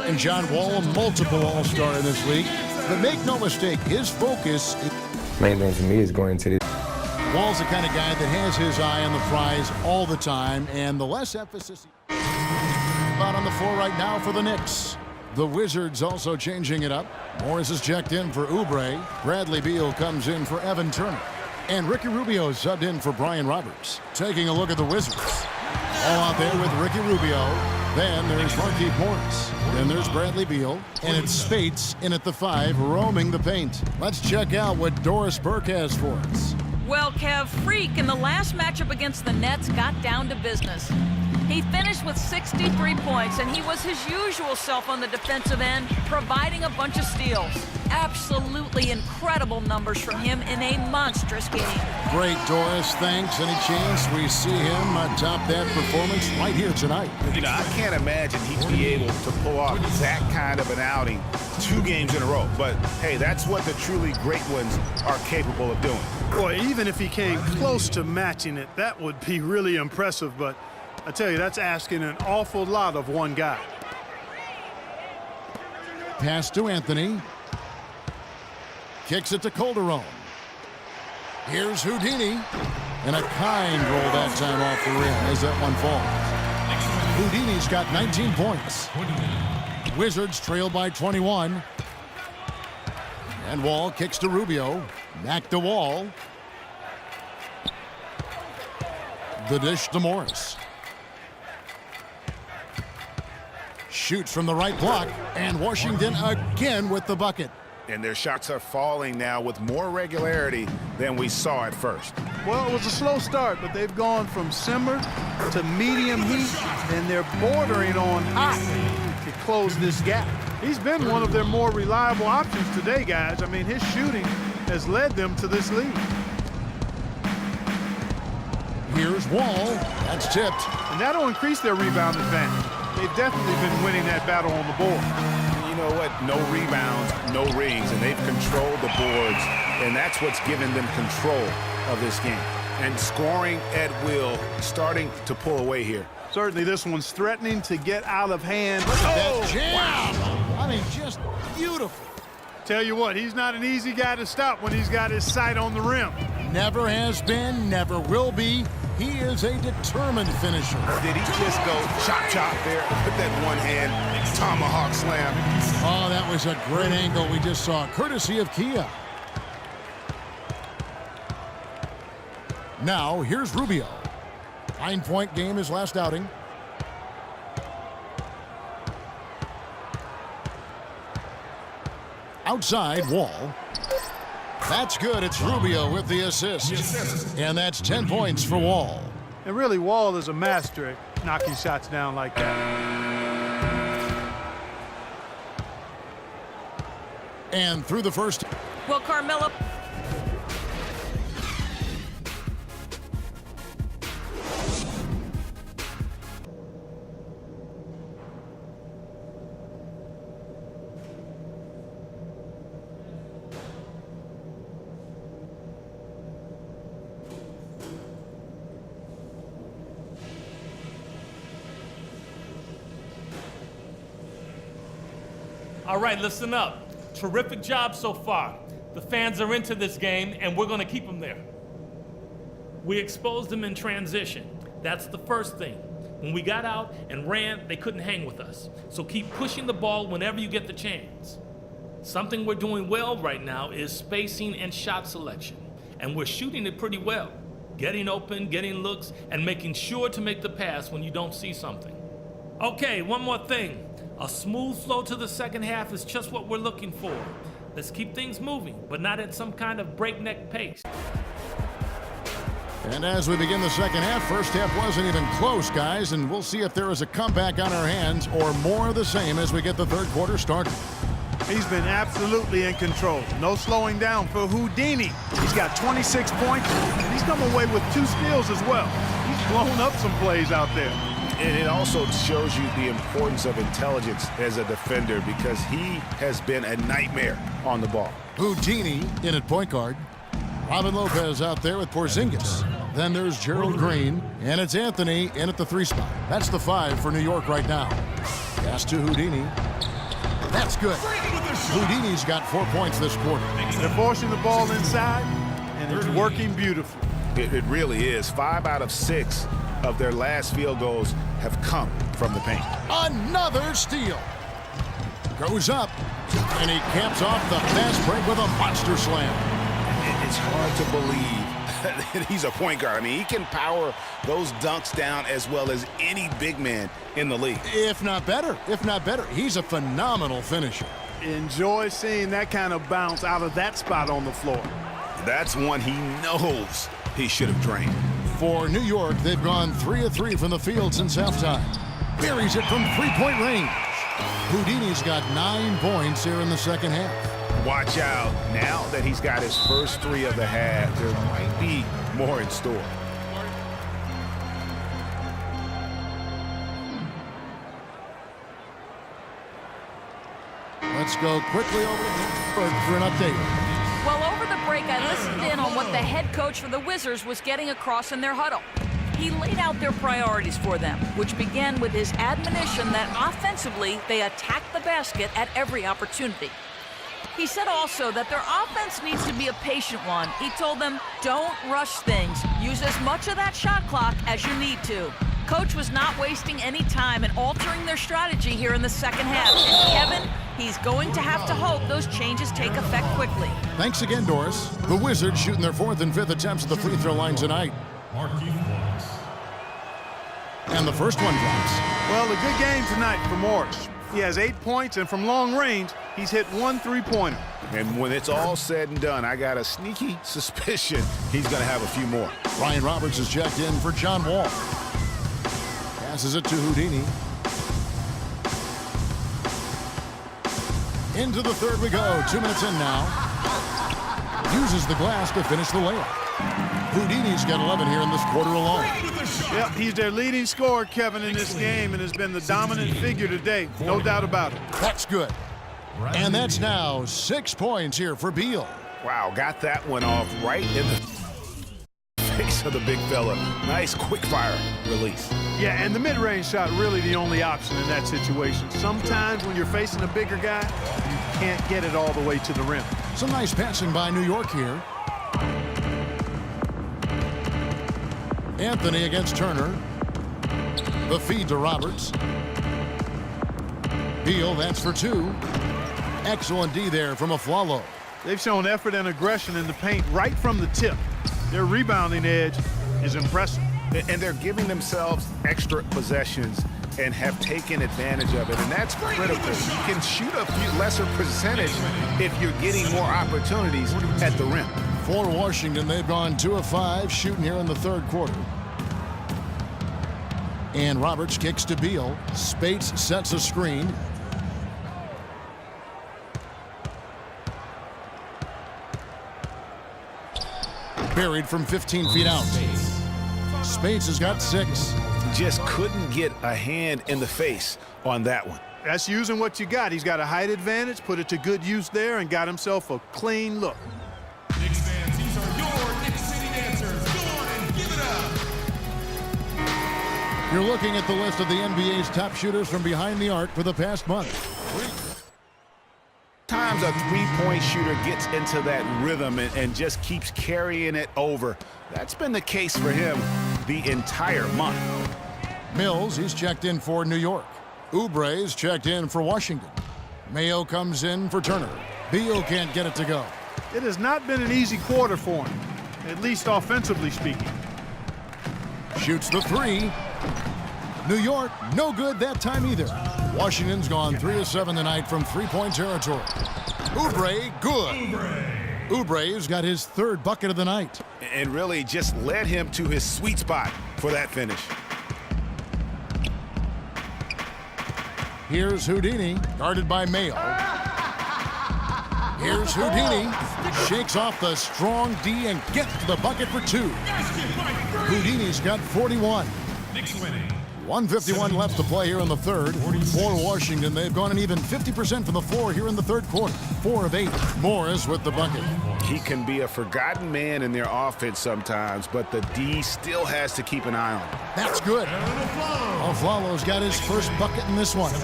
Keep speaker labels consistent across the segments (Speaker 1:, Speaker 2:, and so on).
Speaker 1: And John Wall, multiple All-Star in this league. But make no mistake, his focus is...
Speaker 2: Main thing for me is going to the...
Speaker 1: Wall's the kind of guy that has his eye on the prize all the time, and the less emphasis... Out on the floor right now for the Knicks. The Wizards also changing it up. Morris is checked in for Oubre. Bradley Beal comes in for Evan Turner. And Ricky Rubio subbed in for Brian Roberts. Taking a look at the Wizards. All out there with Ricky Rubio. Then there's Markieff Morris. Then there's Bradley Beal. And it's Spates in at the 5, roaming the paint. Let's check out what Doris Burke has for us.
Speaker 3: Well, Kev, Freak in the last matchup against the Nets got down to business. He finished with 63 points, and he was his usual self on the defensive end, providing a bunch of steals. Absolutely incredible numbers from him in a monstrous game.
Speaker 1: Great, Doris. Thanks. Any chance we see him top that performance right here tonight?
Speaker 4: You know, I can't imagine he'd be able to pull off that kind of an outing 2 games in a row. But, hey, that's what the truly great ones are capable of doing.
Speaker 5: Boy, even if he came close to matching it, that would be really impressive. But I tell you, that's asking an awful lot of one guy.
Speaker 1: Pass to Anthony. Kicks it to Calderon. Here's Houdini. And a kind roll that time off the rim as that one falls. Houdini's got 19 points. Wizards trail by 21. And Wall kicks to Rubio. Back to Wall. The dish to Morris. Shoots from the right block, and Washington again with the bucket.
Speaker 4: And their shots are falling now with more regularity than we saw at first.
Speaker 5: Well, it was a slow start, but they've gone from simmer to medium heat, and they're bordering on hot to close this gap. He's been one of their more reliable options today, guys. I mean, his shooting has led them to this lead.
Speaker 1: Here's Wall. That's tipped.
Speaker 5: And that'll increase their rebound advantage. They've definitely been winning that battle on the board.
Speaker 4: You know what? No rebounds, no rings, and they've controlled the boards, and that's what's given them control of this game. And scoring at will, starting to pull away here.
Speaker 5: Certainly this one's threatening to get out of hand.
Speaker 1: Look at that jam. Wow. I mean, just beautiful.
Speaker 5: Tell you what, he's not an easy guy to stop when he's got his sight on the rim.
Speaker 1: Never has been, never will be. He is a determined finisher.
Speaker 4: Did he just go chop there? Put that one hand tomahawk slam.
Speaker 1: Oh, that was a great angle we just saw, courtesy of Kia. Now, here's Rubio. 9-point game his last outing. Outside, Wall. That's good. It's Rubio with the assist. And that's 10 points for Wall.
Speaker 5: And really, Wall is a master at knocking shots down like that.
Speaker 1: And through the first.
Speaker 3: Well, Carmelo.
Speaker 6: All right, listen up. Terrific job so far. The fans are into this game, and we're going to keep them there. We exposed them in transition. That's the first thing. When we got out and ran, they couldn't hang with us. So keep pushing the ball whenever you get the chance. Something we're doing well right now is spacing and shot selection. And we're shooting it pretty well. Getting open, getting looks, and making sure to make the pass when you don't see something. Okay, one more thing. A smooth flow to the second half is just what we're looking for. Let's keep things moving, but not at some kind of breakneck pace.
Speaker 1: And as we begin the second half, first half wasn't even close, guys, and we'll see if there is a comeback on our hands or more of the same as we get the third quarter started.
Speaker 5: He's been absolutely in control. No slowing down for Houdini. He's got 26 points, and he's come away with 2 steals as well. He's blown up some plays out there.
Speaker 4: And it also shows you the importance of intelligence as a defender because he has been a nightmare on the ball.
Speaker 1: Houdini in at point guard. Robin Lopez out there with Porzingis. Then there's Gerald Green, and it's Anthony in at the 3 spot. That's the 5 for New York right now. Pass to Houdini. That's good. Houdini's got 4 points this quarter.
Speaker 5: They're forcing the ball inside, and it's working beautifully.
Speaker 4: It really is. 5 out of 6 of their last field goals have come from the paint.
Speaker 1: Another steal. Goes up, and he caps off the fast break with a monster slam.
Speaker 4: It's hard to believe that he's a point guard. I mean, he can power those dunks down as well as any big man in the league.
Speaker 1: If not better. He's a phenomenal finisher.
Speaker 5: Enjoy seeing that kind of bounce out of that spot on the floor.
Speaker 4: That's one he knows he should have drained.
Speaker 1: For New York, they've gone 3 of 3 from the field since halftime. Buries it from three-point range. Houdini's got 9 points here in the second half.
Speaker 4: Watch out. Now that he's got his first 3 of the half, there might be more in store.
Speaker 1: Let's go quickly over to for an update.
Speaker 3: Well, over the break, I listened in on what the head coach for the Wizards was getting across in their huddle. He laid out their priorities for them, which began with his admonition that offensively, they attack the basket at every opportunity. He said also that their offense needs to be a patient one. He told them, don't rush things. Use as much of that shot clock as you need to. Coach was not wasting any time in altering their strategy here in the second half. And Kevin, he's going to have to hope those changes take effect quickly.
Speaker 1: Thanks again, Doris. The Wizards shooting their 4th and 5th attempts at the free throw line tonight. And the first one drops.
Speaker 5: Well, a good game tonight for Morris. He has 8 points, and from long range, he's hit 1 3-pointer.
Speaker 4: And when it's all said and done, I got a sneaky suspicion he's going to have a few more.
Speaker 1: Ryan Roberts is checked in for John Wall. Passes it to Houdini. Into the third we go. 2 minutes in now. Uses the glass to finish the layup. Houdini's got 11 here in this quarter alone.
Speaker 5: Yep, he's their leading scorer, Kevin, in this game, and has been the dominant figure today. No doubt about it.
Speaker 1: That's good. And that's now 6 points here for Beal.
Speaker 4: Wow, got that one off right in the face of the big fella. Nice quick fire release.
Speaker 5: Yeah, and the mid-range shot really the only option in that situation. Sometimes when you're facing a bigger guy, you can't get it all the way to the rim.
Speaker 1: Some nice passing by New York here. Anthony against Turner. The feed to Roberts. Beal, that's for 2. Excellent D there from Aflalo.
Speaker 5: They've shown effort and aggression in the paint right from the tip. Their rebounding edge is impressive.
Speaker 4: And they're giving themselves extra possessions and have taken advantage of it, and that's critical. You can shoot a few lesser percentage if you're getting more opportunities at the rim.
Speaker 1: For Washington, they've gone 2 of 5 shooting here in the third quarter. And Roberts kicks to Beal. Spates sets a screen. Buried from 15 feet out. Spates has got 6.
Speaker 4: Just couldn't get a hand in the face on that one.
Speaker 5: That's using what you got. He's got a height advantage, put it to good use there, and got himself a clean look.
Speaker 7: Knicks fans, these are your Knicks City dancers. Go on and give it up.
Speaker 1: You're looking at the list of the NBA's top shooters from behind the arc for the past month.
Speaker 4: Times a three-point shooter gets into that rhythm and just keeps carrying it over. That's been the case for him the entire month.
Speaker 1: Mills, he's checked in for New York. Oubre's checked in for Washington. Mayo comes in for Turner. Beal can't get it to go.
Speaker 5: It has not been an easy quarter for him, at least offensively speaking.
Speaker 1: Shoots the 3. New York, no good that time either. Washington's gone 3 of 7 tonight from three-point territory. Oubre, good. Oubre's got his 3rd bucket of the night.
Speaker 4: And really just led him to his sweet spot for that finish.
Speaker 1: Here's Houdini, guarded by Mayo. Here's Houdini, shakes off the strong D and gets to the bucket for 2. Houdini's got 41.
Speaker 7: Knicks winning.
Speaker 1: 1:51 left to play here in the third. For Washington, they've gone an even 50% from the floor here in the third quarter. 4 of 8. Morris with the bucket.
Speaker 4: He can be a forgotten man in their offense sometimes, but the D still has to keep an eye on him.
Speaker 1: That's good. Aflalo's got his first bucket in this one.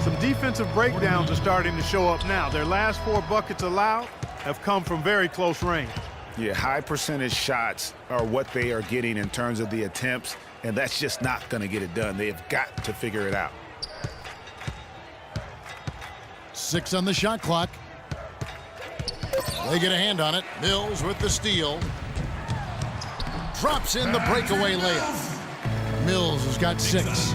Speaker 5: Some defensive breakdowns are starting to show up now. Their last 4 buckets allowed have come from very close range.
Speaker 4: Yeah, high percentage shots are what they are getting in terms of the attempts, and that's just not going to get it done. They have got to figure it out.
Speaker 1: 6 on the shot clock. They get a hand on it. Mills with the steal. Drops in the breakaway layup. Mills has got 6.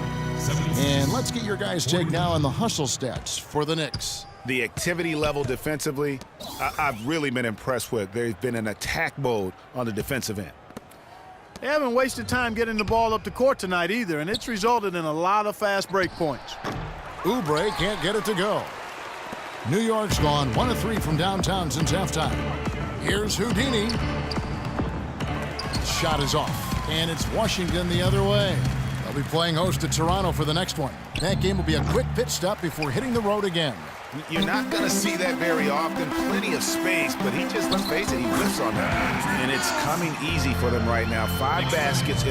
Speaker 1: And let's get your guys' take now on the hustle stats for the Knicks.
Speaker 4: The activity level defensively, I've really been impressed with. There's been an attack mode on the defensive end.
Speaker 5: They haven't wasted time getting the ball up the court tonight either, and it's resulted in a lot of fast break points.
Speaker 1: Oubre can't get it to go. New York's gone 1 of 3 from downtown since halftime. Here's Houdini. Shot is off, and it's Washington the other way. They'll be playing host to Toronto for the next one. That game will be a quick pit stop before hitting the road again.
Speaker 4: You're not going to see that very often. Plenty of space, but he just, let's face it, he whiffs on that. And it's coming easy for them right now. 5 baskets.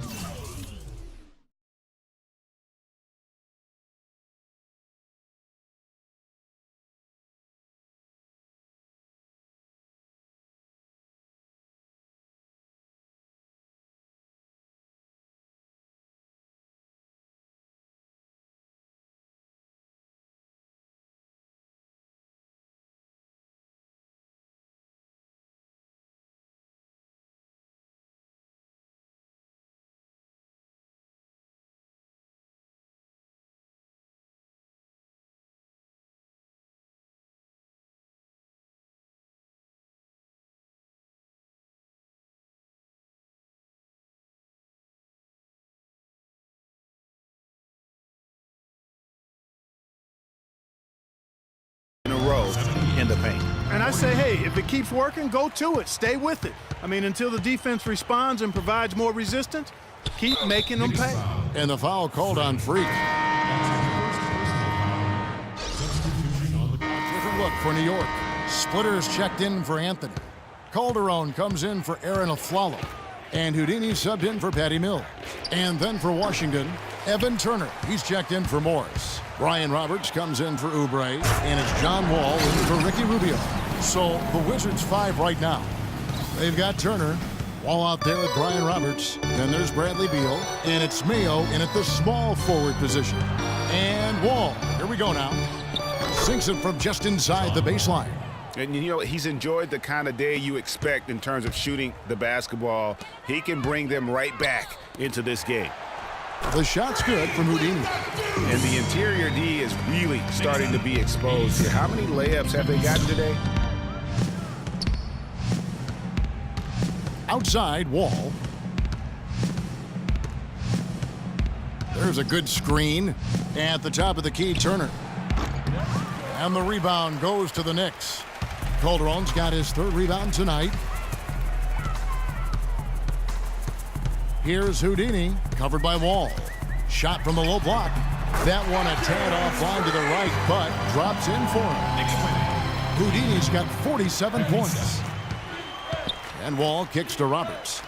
Speaker 4: In a row in the paint.
Speaker 5: And I say, hey, if it keeps working, go to it. Stay with it. I mean, until the defense responds and provides more resistance, keep making them pay.
Speaker 1: And the foul called on Freak. Different look for New York. Splitters checked in for Anthony. Calderon comes in for Aaron Aflalo. And Houdini subbed in for Patty Mills. And then for Washington, Evan Turner. He's checked in for Morris. Brian Roberts comes in for Oubre. And it's John Wall in for Ricky Rubio. So the Wizards 5 right now. They've got Turner. Wall out there with Brian Roberts. Then there's Bradley Beal. And it's Mayo in at the small forward position. And Wall. Here we go now. Sinks it from just inside the baseline.
Speaker 4: And, you know, he's enjoyed the kind of day you expect in terms of shooting the basketball. He can bring them right back into this game.
Speaker 1: The shot's good from Houdini.
Speaker 4: And the interior D is really starting to be exposed here. How many layups have they gotten today?
Speaker 1: Outside, Wall. There's a good screen. At the top of the key, Turner. And the rebound goes to the Knicks. Calderon's got his 3rd rebound tonight. Here's Houdini, covered by Wall. Shot from the low block. That one a tad offline to the right, but drops in for him. Houdini's got 47 points. And Wall kicks to Roberts.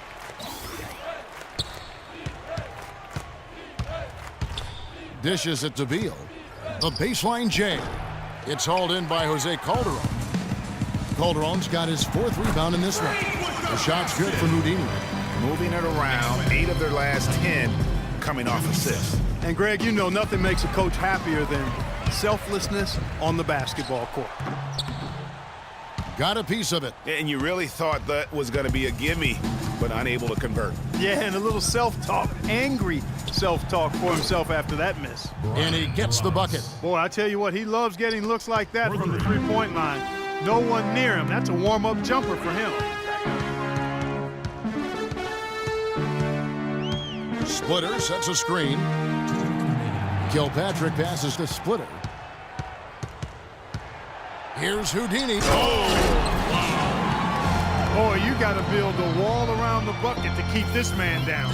Speaker 1: Dishes it to Beal. The baseline J. It's hauled in by Jose Calderon. Calderon's got his 4th rebound in this one. The shot's good for Houdini.
Speaker 4: Moving it around, 8 of their last 10 coming off assists.
Speaker 5: And Greg, you know nothing makes a coach happier than selflessness on the basketball court.
Speaker 1: Got a piece of it.
Speaker 4: And you really thought that was going to be a gimme, but unable to convert.
Speaker 5: Yeah, and a little self-talk, angry self-talk for himself after that miss.
Speaker 1: And he gets the bucket.
Speaker 5: Boy, I tell you what, he loves getting looks like that from the three-point line. No one near him. That's a warm-up jumper for him.
Speaker 1: Splitter sets a screen. Kilpatrick passes to Splitter. Here's Houdini.
Speaker 5: Boy, you got to build a wall around the bucket to keep this man down.